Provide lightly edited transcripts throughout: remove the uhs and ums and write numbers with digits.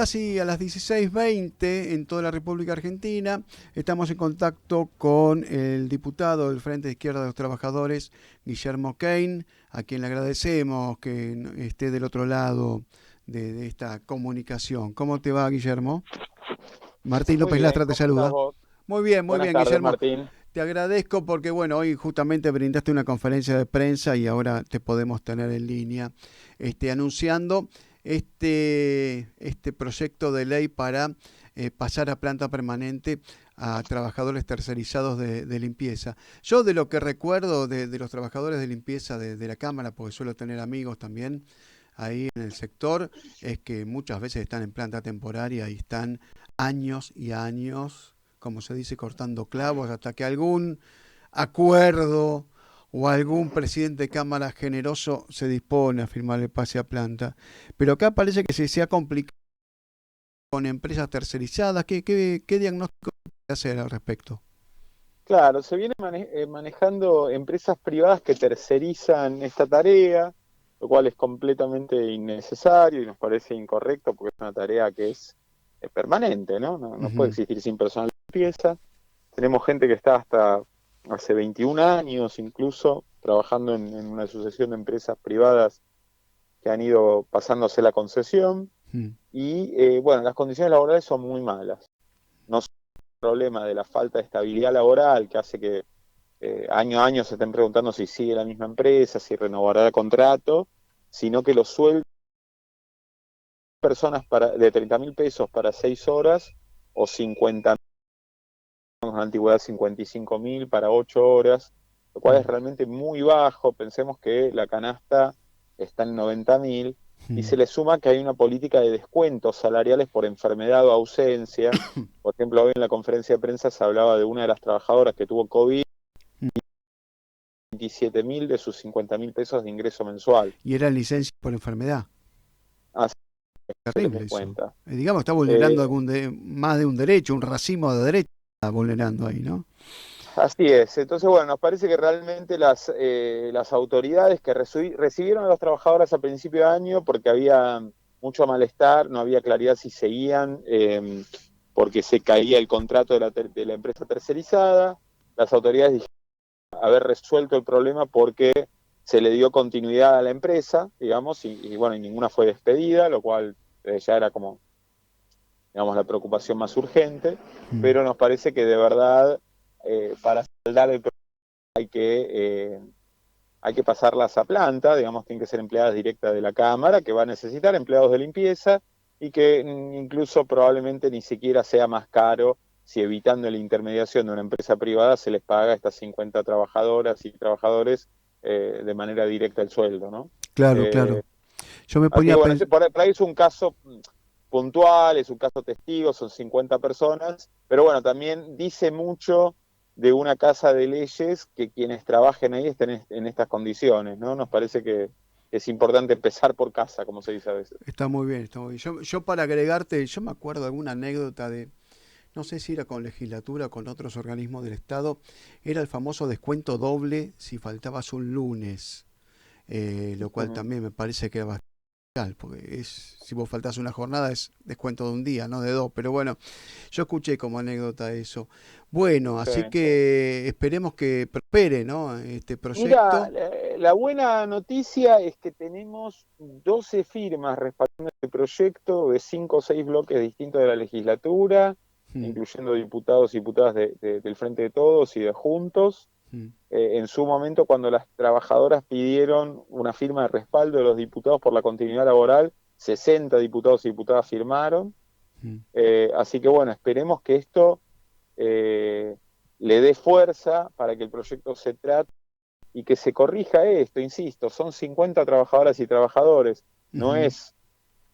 casi a las 16:20 en toda la República Argentina. Estamos en contacto con el diputado del Frente de Izquierda de los Trabajadores, Guillermo Kane, a quien le agradecemos que esté del otro lado de esta comunicación. ¿Cómo te va, Guillermo? Martín Muy López bien, Lastra te ¿cómo estás saluda. vos? Muy Buenas bien, tardes, Guillermo. Martín. Te agradezco porque, bueno, hoy justamente brindaste una conferencia de prensa y ahora te podemos tener en línea, anunciando este proyecto de ley para pasar a planta permanente a trabajadores tercerizados de limpieza. Yo de lo que recuerdo de los trabajadores de limpieza de la Cámara, porque suelo tener amigos también ahí en el sector, es que muchas veces están en planta temporaria y están años y años, como se dice, cortando clavos, hasta que algún acuerdo o algún presidente de Cámara generoso se dispone a firmar el pase a planta. Pero acá parece que se ha complicado con empresas tercerizadas. ¿Qué diagnóstico hay que hacer al respecto? Claro, se viene manejando empresas privadas que tercerizan esta tarea, lo cual es completamente innecesario y nos parece incorrecto porque es una tarea que es permanente, ¿no? No puede Ujú. existir sin personal de limpieza. Tenemos gente que está hasta hace 21 años incluso trabajando en una sucesión de empresas privadas que han ido pasándose la concesión Mm. y, bueno, las condiciones laborales son muy malas. No problema de la falta de estabilidad laboral que hace que año a año se estén preguntando si sigue la misma empresa, si renovará el contrato, sino que los sueldos de personas de 30.000 pesos para 6 horas o 50.000, en la antigüedad 55.000 para 8 horas, lo cual es Mm. realmente muy bajo. Pensemos que la canasta está en 90.000 y Mm. se le suma que hay una política de descuentos salariales por enfermedad o ausencia. Por ejemplo, hoy en la conferencia de prensa se hablaba de una de las trabajadoras que tuvo COVID, Mm. 27.000 de sus 50.000 pesos de ingreso mensual. Y era licencia por enfermedad. Así se les Terrible eso. descuenta. Digamos, está vulnerando Eh, más de un derecho, un racimo de derechos está vulnerando ahí, ¿no? Así es. Entonces, bueno, nos parece que realmente las autoridades que recibieron a los trabajadores a principio de año porque había mucho malestar, no había claridad si seguían, porque se caía el contrato de la empresa tercerizada, las autoridades dijeron haber resuelto el problema porque se le dio continuidad a la empresa, digamos, y bueno, y ninguna fue despedida, lo cual ya era como, digamos, la preocupación más urgente, Mm. pero nos parece que de verdad, para saldar el problema hay que pasarlas a planta, digamos, tienen que ser empleadas directas de la Cámara, que va a necesitar empleados de limpieza y que incluso probablemente ni siquiera sea más caro si evitando la intermediación de una empresa privada se les paga a estas 50 trabajadoras y trabajadores de manera directa el sueldo, ¿no? Claro, Eh, claro. Yo me Así ponía que a bueno, pensar. por ahí es un caso puntual, es un caso testigo, son 50 personas, pero bueno, también dice mucho de una casa de leyes que quienes trabajen ahí estén en estas condiciones, ¿no? Nos parece que es importante empezar por casa, como se dice a veces. Está muy bien, está muy bien. Yo para agregarte, yo me acuerdo de alguna anécdota de, no sé si era con legislatura o con otros organismos del Estado, era el famoso descuento doble si faltabas un lunes, lo cual Ujú. también me parece que era bastante legal, porque si vos faltás una jornada es descuento de un día, no de dos, pero bueno, yo escuché como anécdota eso. Bueno, Sí. así que esperemos que prospere, ¿no? Este Mira, proyecto. la buena noticia es que tenemos 12 firmas respaldando este proyecto de 5 o 6 bloques distintos de la legislatura, Mm. incluyendo diputados y diputadas del Frente de Todos y de Juntos. Mm. En su momento, cuando las trabajadoras pidieron una firma de respaldo de los diputados por la continuidad laboral, 60 diputados y diputadas firmaron. Mm. Así que bueno, esperemos que esto eh, le dé fuerza para que el proyecto se trate y que se corrija esto, insisto, son 50 trabajadoras y trabajadores, no Ujú. es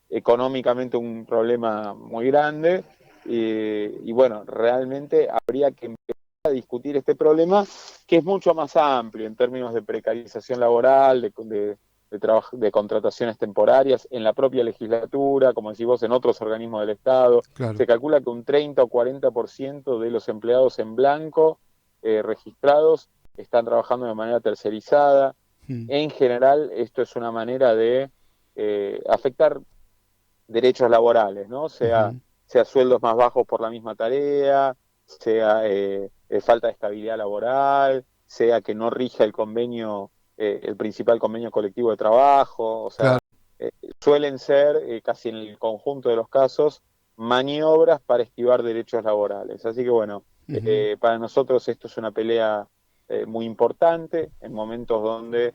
económicamente un problema muy grande y bueno, realmente habría que empezar a discutir este problema que es mucho más amplio en términos de precarización laboral, de contrataciones temporarias en la propia legislatura, como decís vos, en otros organismos del Estado. Claro. Se calcula que un 30 o 40% de los empleados en blanco registrados están trabajando de manera tercerizada. Mm. En general, esto es una manera de afectar derechos laborales, ¿no? Ujú. Sea sueldos más bajos por la misma tarea, sea falta de estabilidad laboral, sea que no rija el convenio, el principal convenio colectivo de trabajo, o Claro. sea, eh, suelen ser, casi en el conjunto de los casos, maniobras para esquivar derechos laborales. Así que bueno, Ujú. para nosotros esto es una pelea muy importante en momentos donde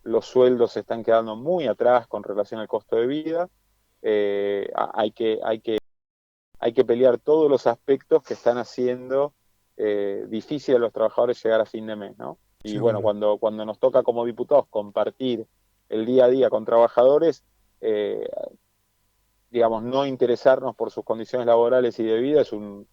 los sueldos se están quedando muy atrás con relación al costo de vida. Hay que pelear todos los aspectos que están haciendo difícil a los trabajadores llegar a fin de mes, ¿no? Y bueno, Seguro. cuando nos toca como diputados compartir el día a día con trabajadores, eh, digamos, no interesarnos por sus condiciones laborales y de vida es un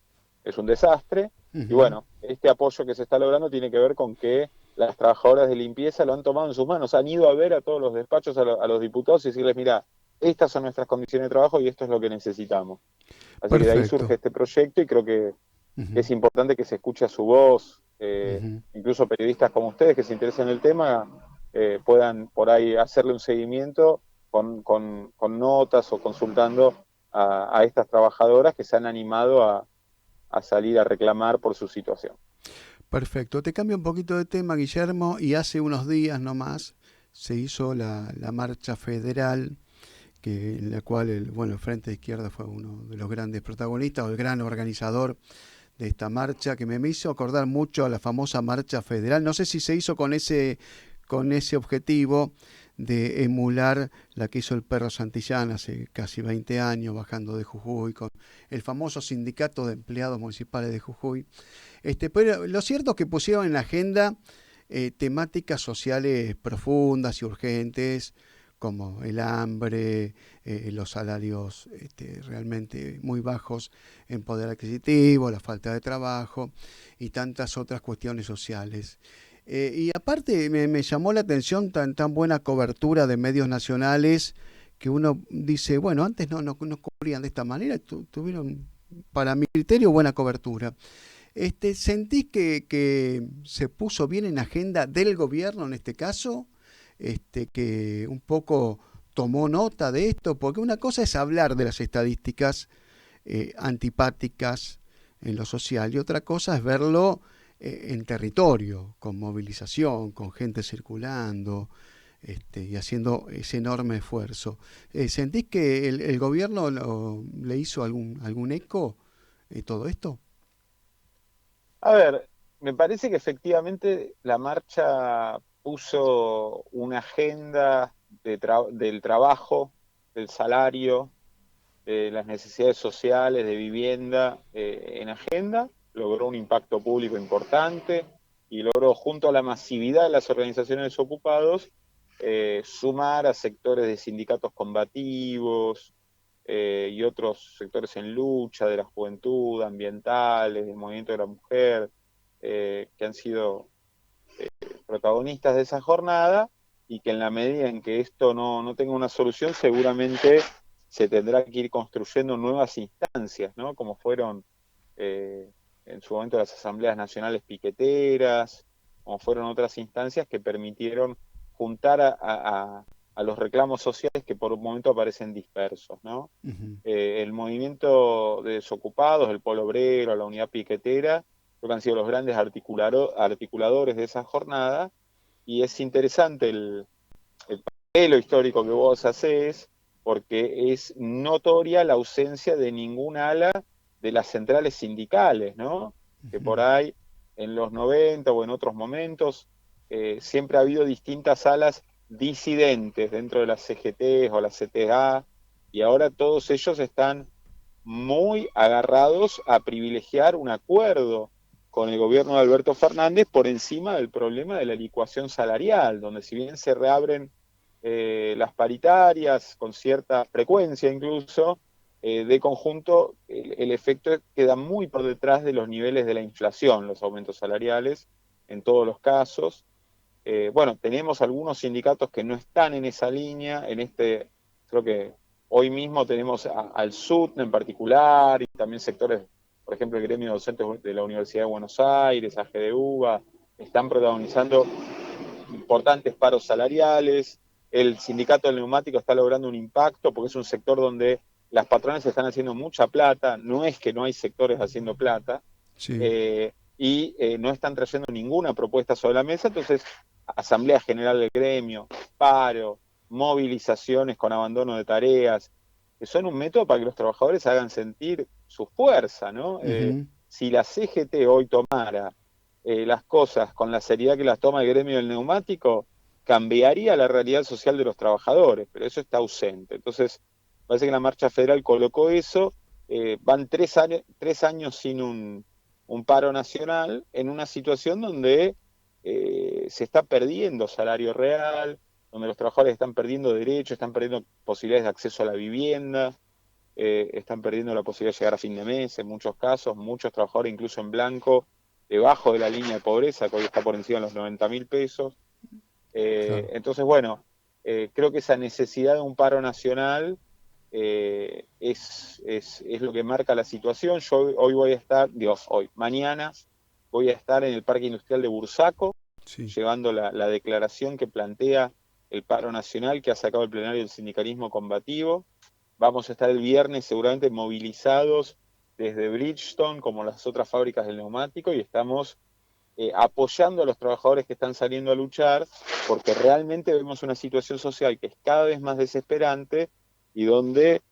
desastre. Y Ujú. bueno, este apoyo que se está logrando tiene que ver con que las trabajadoras de limpieza lo han tomado en sus manos, han ido a ver a todos los despachos, a los diputados y decirles, mira, estas son nuestras condiciones de trabajo y esto es lo que necesitamos. Así que de ahí surge Perfecto. este proyecto y creo que Ujú. es importante que se escuche su voz, Ujú. incluso periodistas como ustedes que se interesen en el tema puedan por ahí hacerle un seguimiento con notas o consultando a estas trabajadoras que se han animado a salir a reclamar por su situación. Perfecto. Te cambio un poquito de tema, Guillermo, y hace unos días nomás se hizo la marcha federal, en la cual el Frente de Izquierda fue uno de los grandes protagonistas o el gran organizador de esta marcha, que me hizo acordar mucho a la famosa marcha federal. No sé si se hizo con ese objetivo de emular la que hizo el Perro Santillán hace casi 20 años, bajando de Jujuy, con el famoso sindicato de empleados municipales de Jujuy. Pero lo cierto es que pusieron en la agenda temáticas sociales profundas y urgentes, como el hambre, los salarios realmente muy bajos en poder adquisitivo, la falta de trabajo y tantas otras cuestiones sociales. Y aparte me llamó la atención tan buena cobertura de medios nacionales que uno dice, bueno, antes no cubrían de esta manera, tuvieron, para mi criterio, buena cobertura. ¿Sentís que se puso bien en agenda del gobierno en este caso? Que un poco tomó nota de esto, porque una cosa es hablar de las estadísticas antipáticas en lo social y otra cosa es verlo en territorio, con movilización, con gente circulando y haciendo ese enorme esfuerzo. ¿Sentís que el gobierno le hizo algún eco todo esto? A ver, me parece que efectivamente la marcha puso una agenda del trabajo, del salario, de las necesidades sociales, de vivienda en agenda, logró un impacto público importante y logró, junto a la masividad de las organizaciones de desocupados, sumar a sectores de sindicatos combativos y otros sectores en lucha, de la juventud, ambientales, del movimiento de la mujer, que han sido protagonistas de esa jornada y que en la medida en que esto no tenga una solución, seguramente se tendrá que ir construyendo nuevas instancias, ¿no? Como fueron en su momento las asambleas nacionales piqueteras, como fueron otras instancias que permitieron juntar a los reclamos sociales que por un momento aparecen dispersos, ¿no? Ujú. El movimiento de desocupados, el Polo Obrero, la Unidad Piquetera, creo que han sido los grandes articuladores de esa jornada, y es interesante el paralelo histórico que vos hacés, porque es notoria la ausencia de ningún ala de las centrales sindicales, ¿no? Que por Ujú. ahí en los 90 o en otros momentos siempre ha habido distintas alas disidentes dentro de las CGT o las CTA, y ahora todos ellos están muy agarrados a privilegiar un acuerdo con el gobierno de Alberto Fernández por encima del problema de la licuación salarial, donde si bien se reabren las paritarias con cierta frecuencia incluso, de conjunto el efecto queda muy por detrás de los niveles de la inflación, los aumentos salariales en todos los casos. Bueno, tenemos algunos sindicatos que no están en esa línea, creo que hoy mismo tenemos al SUTN en particular y también sectores, por ejemplo, el gremio de docentes de la Universidad de Buenos Aires, AGDUBA, están protagonizando importantes paros salariales. el sindicato del neumático está logrando un impacto porque es un sector donde las patronales están haciendo mucha plata, no es que no hay sectores haciendo plata, Sí, no están trayendo ninguna propuesta sobre la mesa, entonces asamblea general del gremio, paro, movilizaciones con abandono de tareas, que son un método para que los trabajadores hagan sentir su fuerza, ¿no? ujú, Si la CGT hoy tomara las cosas con la seriedad que las toma el gremio del neumático, cambiaría la realidad social de los trabajadores, pero eso está ausente. Entonces, parece que la marcha federal colocó eso, van 3 años sin un paro nacional en una situación donde se está perdiendo salario real, donde los trabajadores están perdiendo derechos, están perdiendo posibilidades de acceso a la vivienda, están perdiendo la posibilidad de llegar a fin de mes en muchos casos, muchos trabajadores incluso en blanco, debajo de la línea de pobreza, que hoy está por encima de los 90.000 pesos. claro. Entonces, bueno, creo que esa necesidad de un paro nacional es lo que marca la situación. Yo hoy voy a estar, Dios, hoy, mañana voy a estar en el Parque Industrial de Bursaco, Sí. llevando la declaración que plantea el paro nacional que ha sacado el plenario del sindicalismo combativo. Vamos a estar el viernes seguramente movilizados desde Bridgestone, como las otras fábricas del neumático, y estamos apoyando a los trabajadores que están saliendo a luchar, porque realmente vemos una situación social que es cada vez más desesperante y donde,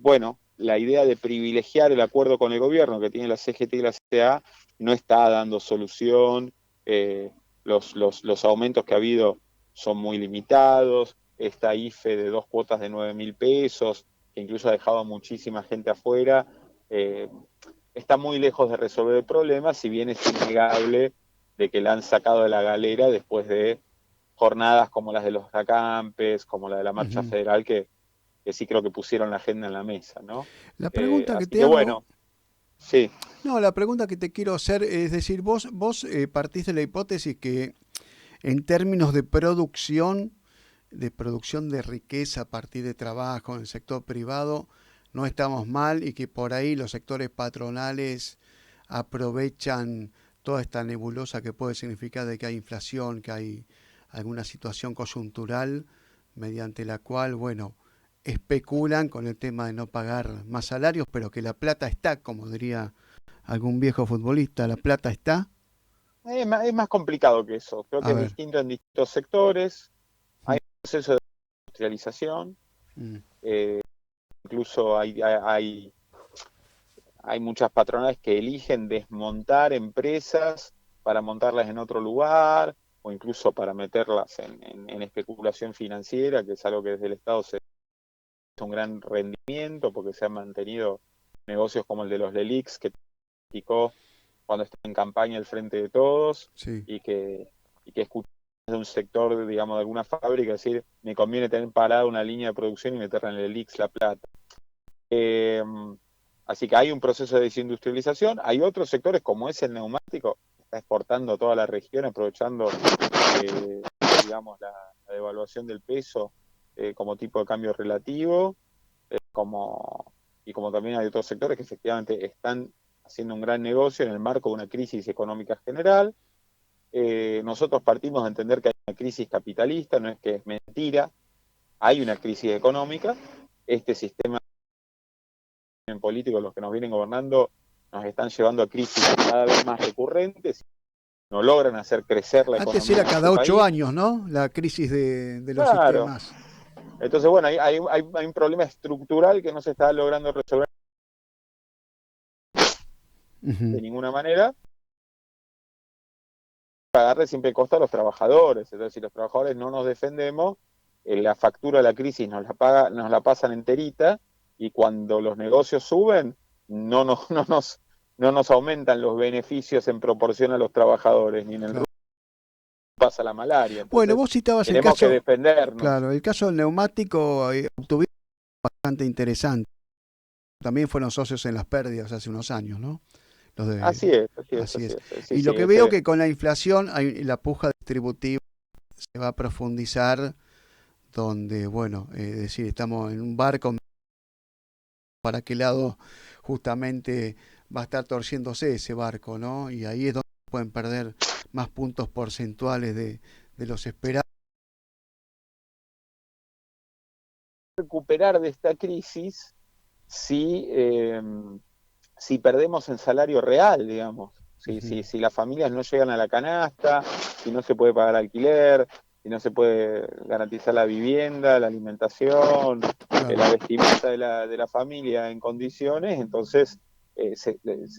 bueno, la idea de privilegiar el acuerdo con el gobierno que tiene la CGT y la CTA no está dando solución, los aumentos que ha habido son muy limitados, esta IFE de 2 cuotas de 9.000 pesos, que incluso ha dejado a muchísima gente afuera, está muy lejos de resolver el problema, si bien es innegable de que la han sacado de la galera después de jornadas como las de los acampes, como la de la Marcha Ujú. Federal, que sí creo que pusieron la agenda en la mesa, ¿no? La pregunta que Así te que hago, bueno, sí. no, la pregunta que te quiero hacer es decir, vos partís de la hipótesis que en términos de producción de riqueza a partir de trabajo en el sector privado, no estamos mal y que por ahí los sectores patronales aprovechan toda esta nebulosa que puede significar de que hay inflación, que hay alguna situación coyuntural mediante la cual, bueno, especulan con el tema de no pagar más salarios, pero que la plata está, como diría algún viejo futbolista, la plata está. Es más complicado que eso, creo que A es ver. distinto en distintos sectores, hay Mm, un proceso de industrialización, mm, eh, incluso hay muchas patronales que eligen desmontar empresas para montarlas en otro lugar o incluso para meterlas en especulación financiera, que es algo que desde el Estado se hace un gran rendimiento porque se han mantenido negocios como el de los Lelix, que criticó cuando está en campaña el Frente de Todos sí. y que escuchó de un sector, digamos, de alguna fábrica decir, me conviene tener parada una línea de producción y meterla en el Lelix La Plata. Eh, Así que hay un proceso de desindustrialización. Hay otros sectores, como es el neumático, que está exportando a toda la región, aprovechando, eh, digamos, la devaluación del peso como tipo de cambio relativo, como, y como también hay otros sectores que efectivamente están haciendo un gran negocio en el marco de una crisis económica general. Nosotros partimos de entender que hay una crisis capitalista, no es que es mentira, hay una crisis económica. Este sistema políticos, los que nos vienen gobernando, nos están llevando a crisis cada vez más recurrentes, no logran hacer crecer la Antes economía era de este cada 8 país. años, ¿no? La crisis de los Claro. sistemas. Entonces, bueno, hay un problema estructural que no se está logrando resolver Ujú. de ninguna manera. Pagarle siempre costa a los trabajadores. Entonces, si los trabajadores no nos defendemos, la factura de la crisis nos la pasan enterita y cuando los negocios suben, no nos aumentan los beneficios en proporción a los trabajadores, ni en el Claro. pasa la malaria. Bueno, Entonces, vos citabas el tenemos que caso, defendernos. claro, el caso del neumático, obtuviste bastante interesante. También fueron socios en las pérdidas hace unos años, ¿no? Los de, Así es, así es, así así es. es. Sí, Y sí, lo que veo que con la inflación hay la puja distributiva se va a profundizar, donde, bueno, es decir, estamos en un barco para qué lado justamente va a estar torciéndose ese barco, ¿no? Y ahí es donde pueden perder más puntos porcentuales de los esperados. recuperar de esta crisis si, si perdemos en salario real, digamos. Si las familias no llegan a la canasta, si no se puede pagar alquiler, si no se puede garantizar la vivienda, la alimentación, la vestimenta de la familia en condiciones, entonces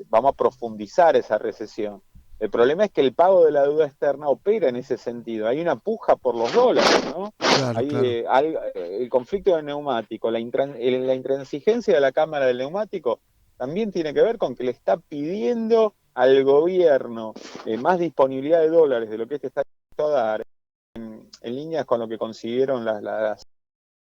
vamos a profundizar esa recesión. El problema es que el pago de la deuda externa opera en ese sentido. Hay una puja por los dólares, ¿no? Claro, Hay claro. el conflicto del neumático, la intransigencia de la Cámara del Neumático también tiene que ver con que le está pidiendo al gobierno más disponibilidad de dólares de lo que este está a dar en líneas con lo que consiguieron las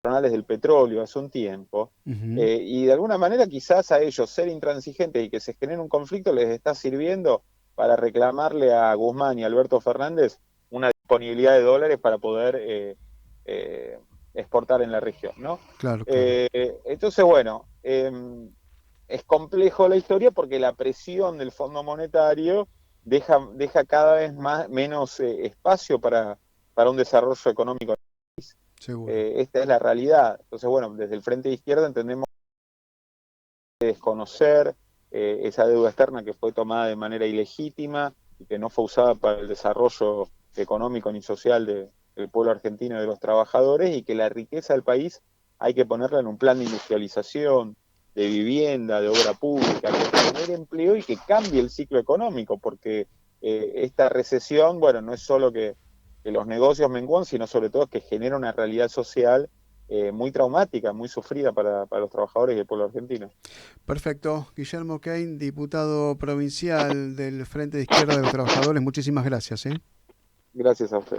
patronales del petróleo hace un tiempo. Y de alguna manera quizás a ellos ser intransigentes y que se genere un conflicto les está sirviendo para reclamarle a Guzmán y a Alberto Fernández una disponibilidad de dólares para poder exportar en la región, ¿no? Claro, claro. Entonces, bueno, es complejo la historia porque la presión del Fondo Monetario deja cada vez menos espacio para un desarrollo económico. Seguro. Esta es la realidad. Entonces, bueno, desde el Frente de Izquierda entendemos que desconocer esa deuda externa que fue tomada de manera ilegítima y que no fue usada para el desarrollo económico ni social del pueblo argentino y de los trabajadores, y que la riqueza del país hay que ponerla en un plan de industrialización, de vivienda, de obra pública, que genere empleo y que cambie el ciclo económico, porque esta recesión, bueno, no es solo que los negocios menguan, sino sobre todo que genera una realidad social muy traumática, muy sufrida para los trabajadores y el pueblo argentino. Perfecto. Guillermo Kein, diputado provincial del Frente de Izquierda de los Trabajadores, muchísimas gracias, ¿eh? Gracias a usted.